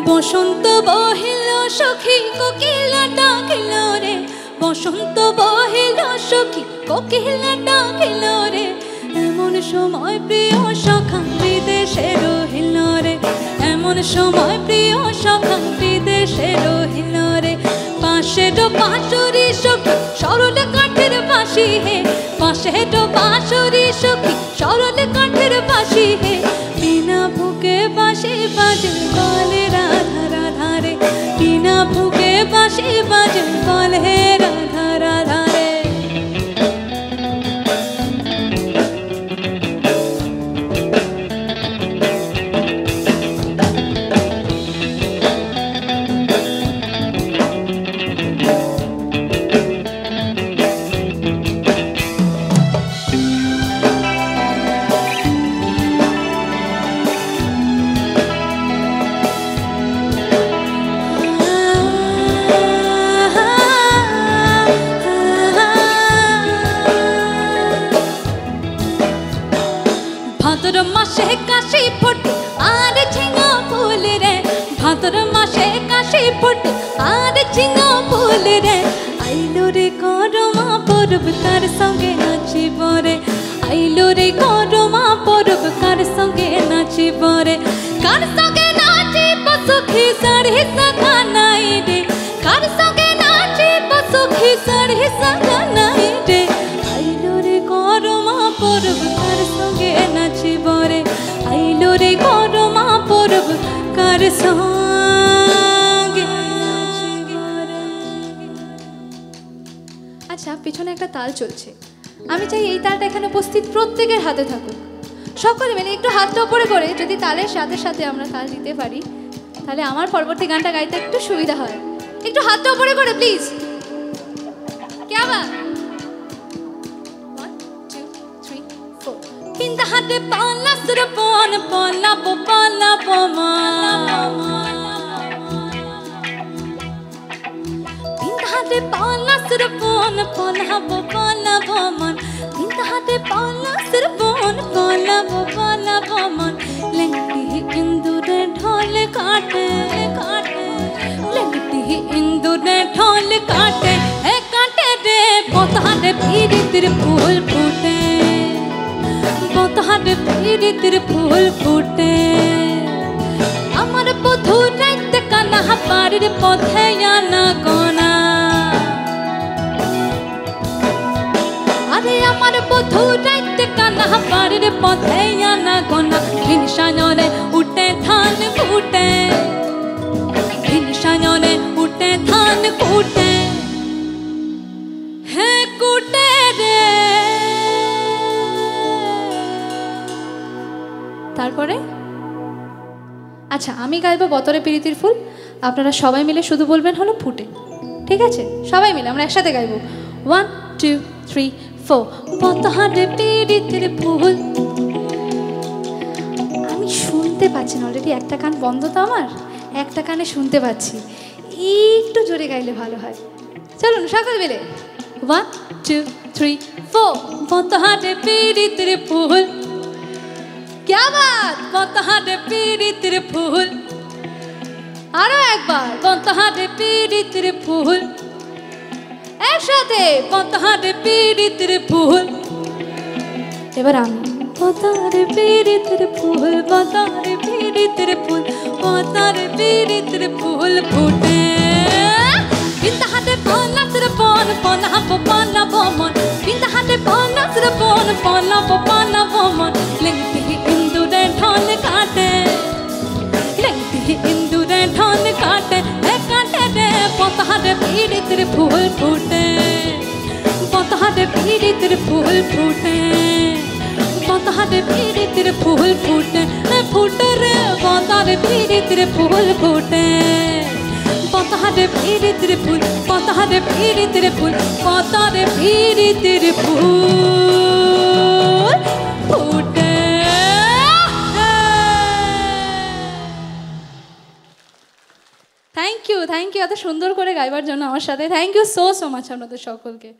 বসন্ত বহিল সখী কোকিলা ডাকিল রে, বসন্ত বহিল সখী কোকিলা ডাকিল রে, এমন সময় প্রিয় সখা বিদেশে রহিল রে, এমন সময় প্রিয় সখা বিদেশে রহিল রে। পাশের বাঁশরি সখী সরল কাঠের বাঁশি হে, পাশের বাঁশরি সখী সরল কাঠের বাঁশি হে, বিনা ভুকে বাঁশি বাজে বলে রাধা রাধা রে, বিনা ভুকে বাঁশি বাজে বলে রাধা রাধা রে। ভাদ্র মাসে কাশি ফোটে আর ঝিঙা ফুল রে, ভাদ্র মাসে কাশি ফোটে আর ঝিঙা ফুল রে, আইলো রে করমা পরব কার সঙ্গে নাচিব রে, আইলো রে করমা পরব কার সঙ্গে নাচিব রে, কার সঙ্গে নাচিব সখী সাড়ে সাগা নাই রে, কার সঙ্গে নাচিব সখী সাড়ে সাগা নাই রে, আইলো রে করমা পরব কার সঙ্গে নাচিব রে, আইলো রে করমা পরব কার সঙ্গে নাচিব রে। আচ্ছা, পিছনে একটা তাল চলছে, আমি চাই এই তালটা এখানে উপস্থিত প্রত্যেকের হাতে থাকুক। সকলে মিলে একটু হাতটা উপরে করে যদি তালের সাথে সাথে আমরা তাল দিতে পারি, তাহলে আমার পরবর্তী গানটা গাইতে একটু সুবিধা হয়। একটু হাতটা উপরে করে প্লিজ। क्या बात? 1 2 3 4 पिंदा हाथे पाला सुरपन पाला पाला पमाला, पिंदा हाथे पाला सुरपन पाला पाला पमन, पिंदा हाथे पाला सुरपन पाला पाला पमन, लंगटी इंदुरे ढोल काटे काटे, लंगटी इंदुरे ढोल काटे है काटे रे, बोतारे पीरी तेरे फूल फूटे, बोतारे पीरी तेरे फूल फूटे, अमर बधू रात काना पार पथे या ना कोना, अरे अमर बधू रात काना पार पथे या ना कोना, भिनसायोने उठे धान फूटे, भिनसायोने उठे धान फूटे है कुटे रे। তারপরে আচ্ছা, আমি গাইবো বতরে প্রীতির ফুল, আপনারা সবাই মিলে শুধু বলবেন হলো ফুটে, ঠিক আছে? সবাই মিলে আমরা একসাথে গাইবো 1 2 3 4 বতরে প্রীতির ফুল। আমি শুনতে পাচ্ছি না, অলরেডি একটা কান বন্ধ, তো আমার একটা কানে শুনতে পাচ্ছি, একটু জোরে গাইলে ভালো হয়। চলুন সকলে মিলে 1 2 3 4 বতরে প্রীতির ফুল। क्या बात? বতহারে প্রীতির ফুল। আরো একবার বতহারে প্রীতির ফুল, একসাথে বতহারে প্রীতির ফুল। এবার আমি বতহারে প্রীতির ফুল, বতহারে প্রীতির ফুল, বতহারে প্রীতির ফুল ফুটে, বিন্দা হাতে পালা সুরপন পালা পালা বমন, বিন্দা হাতে পালা সুরপন পালা পালা বমন, লংটি इंदुरे ढोल काटे, लंगटी इंदुरे ढोल काटे है काटे रे, बोतारे पीड़ितर फूल फूटे, बोतारे पीड़ितर फूल फूटे, बोतारे पीड़ितर फूल फूटे फूटे रे, बोतारे पीड़ितर फूल फूटे, बोतारे पीड़ितर फूल, बोतारे पीड़ितर फूल, बोतारे पीड़ितर फूल फूटे। থ্যাংক ইউ এত সুন্দর করে গাইবার জন্য আমার সাথে। থ্যাংক ইউ সো মাচ আপনাদের সকলকে।